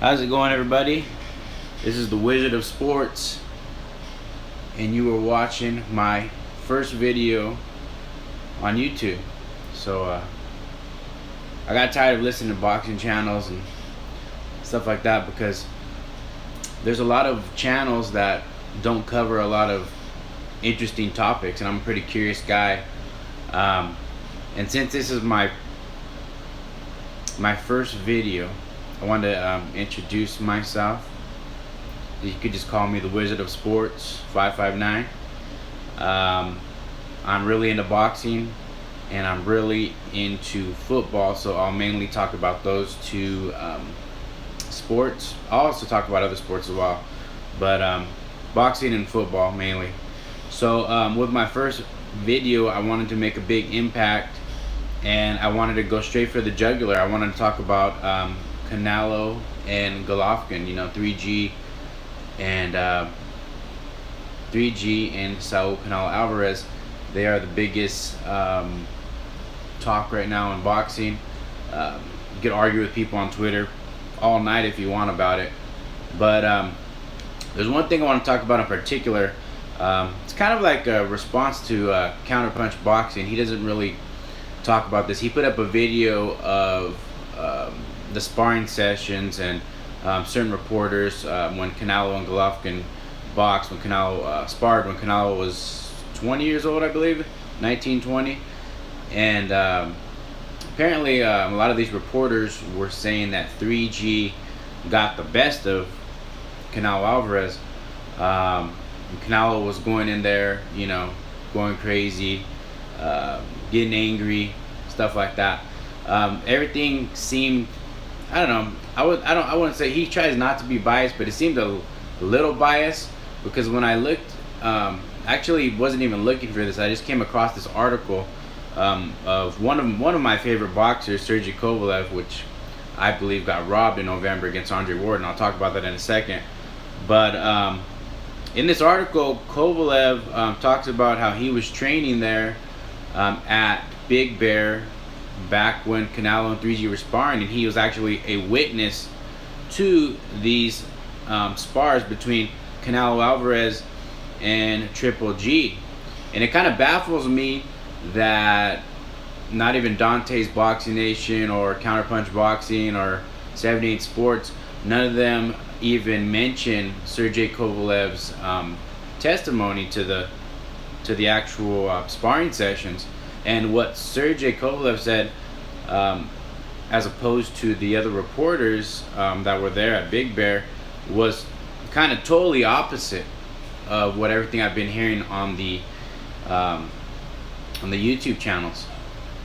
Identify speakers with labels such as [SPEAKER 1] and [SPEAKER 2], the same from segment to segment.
[SPEAKER 1] How's it going, everybody? This is the Wizard of Sports, and you are watching my first video on YouTube. So I got tired of listening to boxing channels and stuff like that because there's a lot of channels that don't cover a lot of interesting topics, and I'm a pretty curious guy. And since this is my first video, I wanted to introduce myself. You could just call me the Wizard of Sports 559. I'm really into boxing and I'm really into football, so I'll mainly talk about those two sports. I'll also talk about other sports as well, but boxing and football mainly. So with my first video, I wanted to make a big impact, and I wanted to go straight for the jugular. I wanted to talk about Canelo and Golovkin, 3G and Saul Canelo Alvarez. They are the biggest talk right now in boxing. You could argue with people on Twitter all night if you want about it, but there's one thing I want to talk about in particular. It's kind of like a response to Counterpunch Boxing. He doesn't really talk about this. He put up a video of the sparring sessions and certain reporters when Canelo and Golovkin boxed, when Canelo sparred when Canelo was 20 years old, I believe, 19, 20. And apparently a lot of these reporters were saying that 3G got the best of Canelo Alvarez. Canelo was going in there, going crazy, getting angry, stuff like that. Everything seemed, I don't know. I wouldn't say, he tries not to be biased, but it seemed a little biased, because when I looked, actually wasn't even looking for this. I just came across this article of one of my favorite boxers, GGG-Canelo Kovalev, which I believe got robbed in November against Andre Ward, and I'll talk about that in a second. But in this article, Kovalev talks about how he was training there at Big Bear back when Canelo and 3G were sparring, and he was actually a witness to these spars between Canelo Alvarez and Triple G. And it kind of baffles me that not even Dante's Boxing Nation or Counterpunch Boxing or 78 Sports, none of them even mention Sergey Kovalev's testimony to the actual sparring sessions. And what Sergey Kovalev said, as opposed to the other reporters that were there at Big Bear, was kind of totally opposite of what everything I've been hearing on the YouTube channels.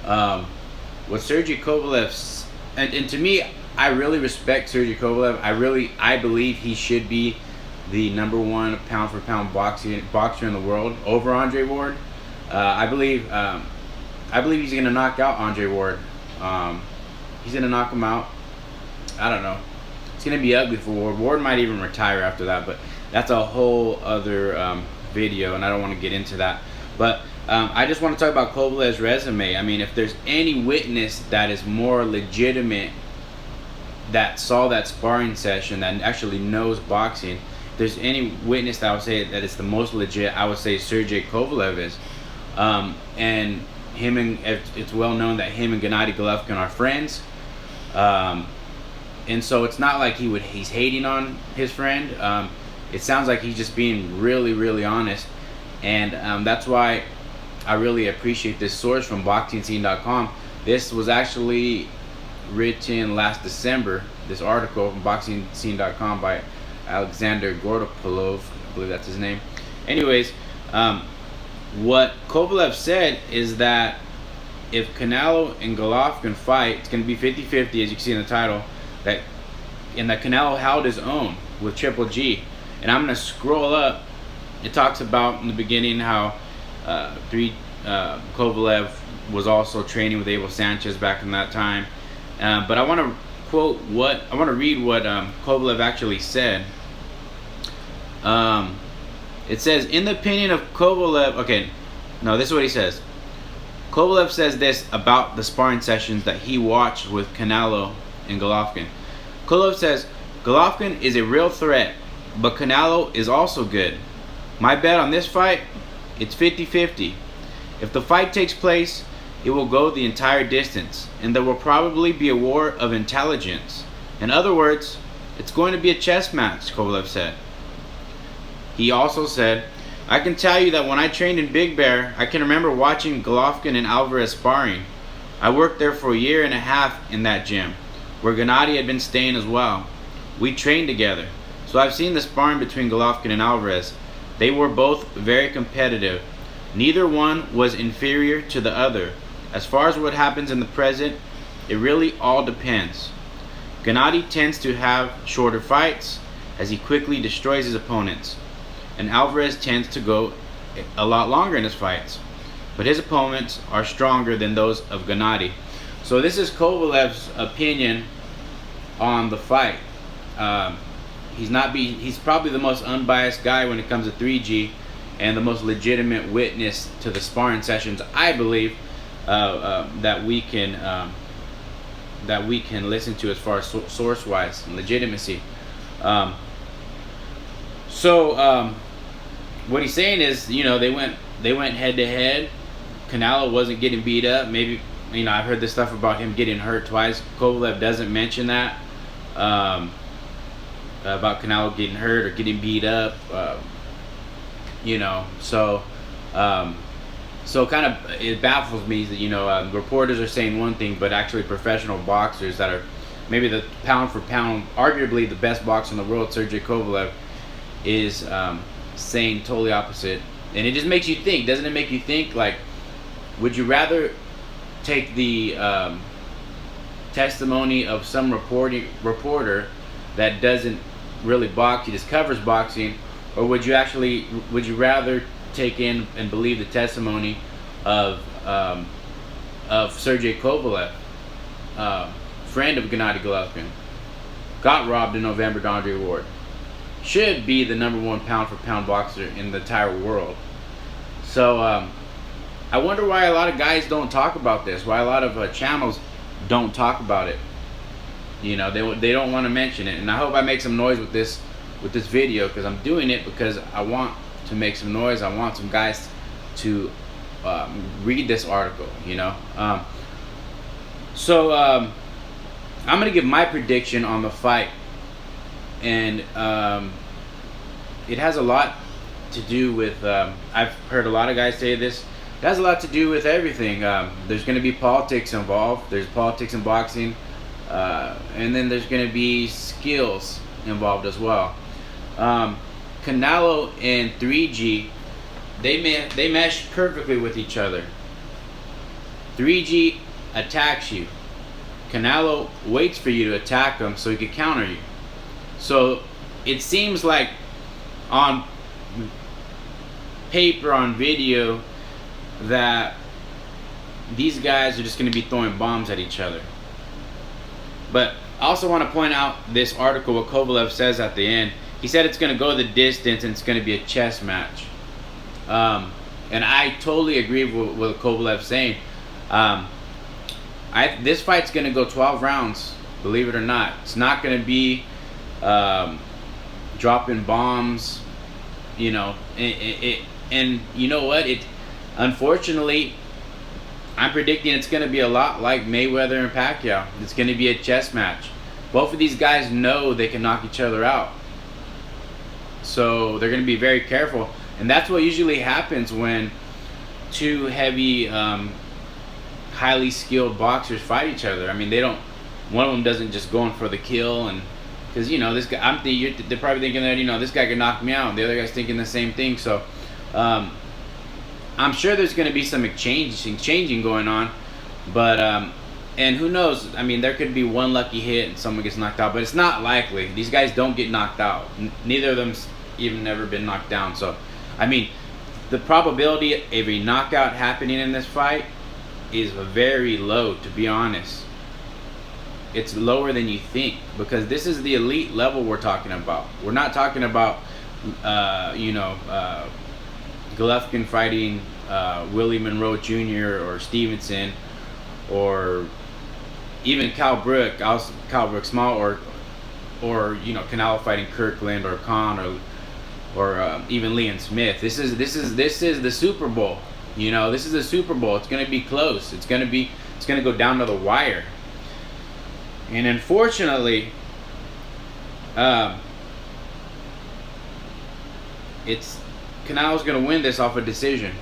[SPEAKER 1] What Sergey Kovalev, and to me, I really respect Sergey Kovalev. I believe he should be the #1 pound for pound boxer in the world over Andre Ward. I believe he's gonna knock out Andre Ward. He's gonna knock him out. I don't know. It's gonna be ugly for Ward. Ward might even retire after that, but that's a whole other video, and I don't want to get into that. But I just want to talk about Kovalev's resume. I mean, if there's any witness that is more legitimate, that saw that sparring session, that actually knows boxing, if there's any witness that I would say that it's the most legit, I would say Sergey Kovalev is. And him, and it's well known that him and Gennady Golovkin are friends. And so it's not like he's hating on his friend. It sounds like he's just being really, really honest. And that's why I really appreciate this source from BoxingScene.com. This was actually written last December, this article from BoxingScene.com by Alexander Gordopolov, I believe that's his name. Anyways, what Kovalev said is that if Canelo and Golovkin fight, it's going to be 50-50, as you can see in the title, and that Canelo held his own with Triple G. And I'm going to scroll up. It talks about in the beginning how Kovalev was also training with Abel Sanchez back in that time. But I want to read what Kovalev actually said. It says, in the opinion of Kovalev, okay, no, this is what he says. Kovalev says this about the sparring sessions that he watched with Canelo and Golovkin. Kovalev says, Golovkin is a real threat, but Canelo is also good. My bet on this fight, it's 50-50. If the fight takes place, it will go the entire distance, and there will probably be a war of intelligence. In other words, it's going to be a chess match, Kovalev said. He also said, I can tell you that when I trained in Big Bear, I can remember watching Golovkin and Alvarez sparring. I worked there for a year and a half in that gym, where Gennady had been staying as well. We trained together, so I've seen the sparring between Golovkin and Alvarez. They were both very competitive. Neither one was inferior to the other. As far as what happens in the present, it really all depends. Gennady tends to have shorter fights as he quickly destroys his opponents, and Alvarez tends to go a lot longer in his fights, but his opponents are stronger than those of Gennady. So this is Kovalev's opinion on the fight. He's probably the most unbiased guy when it comes to 3G, and the most legitimate witness to the sparring sessions, I believe, that we can listen to as far as source-wise and legitimacy. What he's saying is, they went head-to-head. Canelo wasn't getting beat up. Maybe, I've heard this stuff about him getting hurt twice. Kovalev doesn't mention that. About Canelo getting hurt or getting beat up, so kind of it baffles me that reporters are saying one thing, but actually professional boxers that are maybe the pound for pound, arguably the best boxer in the world, Sergey Kovalev, is saying totally opposite. And it just makes you think, doesn't it? Make you think, like, would you rather take the testimony of some reporter that doesn't really box, he just covers boxing, or would you rather take in and believe the testimony of Sergey Kovalev, friend of Gennady Golovkin, got robbed in November to Andre Ward, should be the #1 pound for pound boxer in the entire world. So I wonder why a lot of guys don't talk about this, why a lot of channels don't talk about it. They don't want to mention it, and I hope I make some noise with this video, because I'm doing it because I want to make some noise. I want some guys to read this article. I'm gonna give my prediction on the fight, and it has a lot to do with. I've heard a lot of guys say this. It has a lot to do with everything. There's going to be politics involved. There's politics in boxing. And then there's going to be skills involved as well. Canelo and 3G, they mesh perfectly with each other. 3G attacks you. Canelo waits for you to attack him so he can counter you. So it seems like on paper, on video, that these guys are just going to be throwing bombs at each other. But I also want to point out this article, what Kovalev says at the end. He said it's going to go the distance and it's going to be a chess match. And I totally agree with what Kovalev saying. This fight's going to go 12 rounds, believe it or not. It's not going to be dropping bombs, and you know what? Unfortunately, I'm predicting it's going to be a lot like Mayweather and Pacquiao. It's going to be a chess match. Both of these guys know they can knock each other out, so they're going to be very careful. And that's what usually happens when two heavy, highly skilled boxers fight each other. I mean, one of them doesn't just go in for the kill, and because this guy, they're probably thinking that this guy can knock me out. The other guy's thinking the same thing. So I'm sure there's going to be some exchanging going on, but and who knows? I mean, there could be one lucky hit and someone gets knocked out, but it's not likely. These guys don't get knocked out. Neither of them's even never been knocked down. So, I mean, the probability of a knockout happening in this fight is very low, to be honest. It's lower than you think, because this is the elite level we're talking about. We're not talking about, Golovkin fighting Willie Monroe Jr. or Stevenson, or even Cal Brook Small, or or you know, Canelo fighting Kirkland or Khan or even Leon Smith. This is the Super Bowl. You know, this is the Super Bowl. It's gonna be close. It's gonna go down to the wire. And unfortunately, Canelo's gonna win this off a decision.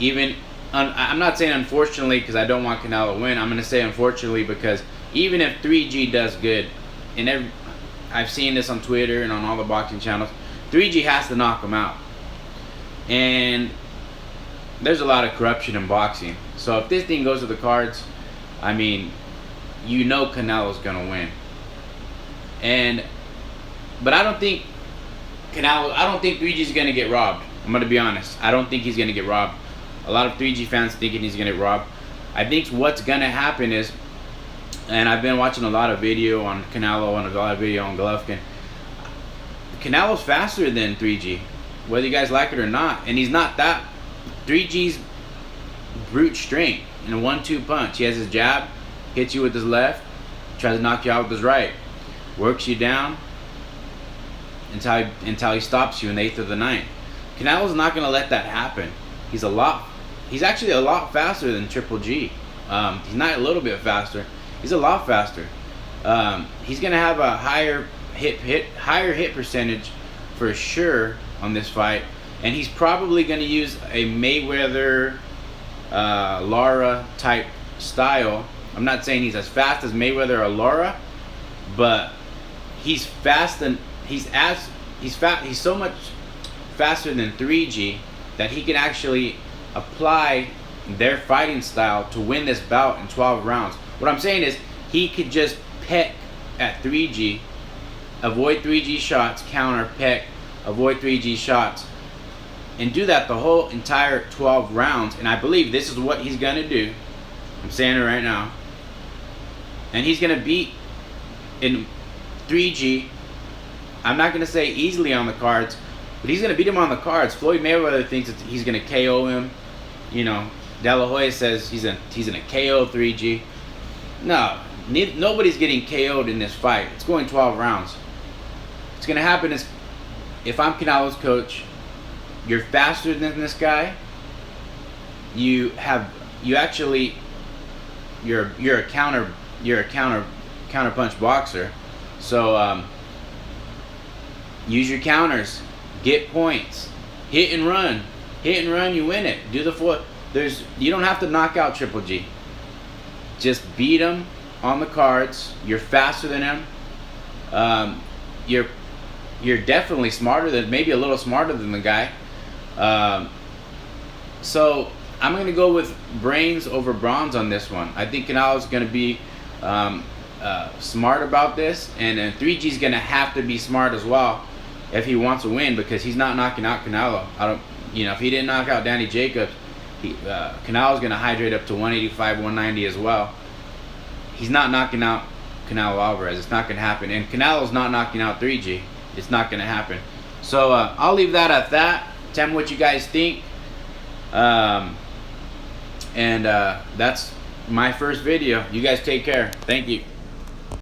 [SPEAKER 1] I'm not saying unfortunately because I don't want Canelo to win. I'm gonna say unfortunately because even if 3G does good, and I've seen this on Twitter and on all the boxing channels, 3G has to knock him out. And there's a lot of corruption in boxing. So if this thing goes to the cards, I mean, you know Canelo's gonna win. But I don't think 3G's gonna get robbed. I'm gonna be honest. I don't think he's gonna get robbed. A lot of 3G fans thinking he's gonna get robbed. I think what's gonna happen is, and I've been watching a lot of video on Canelo and a lot of video on Golovkin. Canelo's faster than 3G, whether you guys like it or not. And he's not that. 3G's brute strength in a 1-2 punch. He has his jab, hits you with his left, tries to knock you out with his right, works you down until he stops you in the 8th or the 9th. Canelo's not going to let that happen. He's actually a lot faster than Triple G. He's not a little bit faster. He's a lot faster. He's going to have a higher hit percentage for sure on this fight, and he's probably going to use a Mayweather Lara type style. I'm not saying he's as fast as Mayweather or Lara, but he's so much faster than 3G that he can actually apply their fighting style to win this bout in 12 rounds. What I'm saying is he could just peck at 3G, avoid 3G shots, counter, peck, avoid 3G shots, and do that the whole entire 12 rounds. And I believe this is what he's going to do. I'm saying it right now. And he's going to beat in 3G. I'm not going to say easily on the cards, but he's going to beat him on the cards. Floyd Mayweather thinks that he's going to KO him. You know, De La Hoya says he's going to KO 3G. No, nobody's getting KO'd in this fight. It's going 12 rounds. What's going to happen is, if I'm Canelo's coach, you're faster than this guy. You're a counter punch boxer. So use your counters, get points, hit and run, you win it. Do the four. You don't have to knock out Triple G. Just beat him on the cards. You're faster than him. You're definitely maybe a little smarter than the guy. So I'm going to go with brains over bronze on this one. I think Canelo's going to be smart about this, and 3G's going to have to be smart as well if he wants to win, because he's not knocking out Canelo. If he didn't knock out Danny Jacobs, Canelo's going to hydrate up to 185, 190 as well. He's not knocking out Canelo Alvarez. It's not going to happen. And Canelo's not knocking out 3G. It's not going to happen. So I'll leave that at that. Tell me what you guys think. That's my first video. You guys take care. Thank you.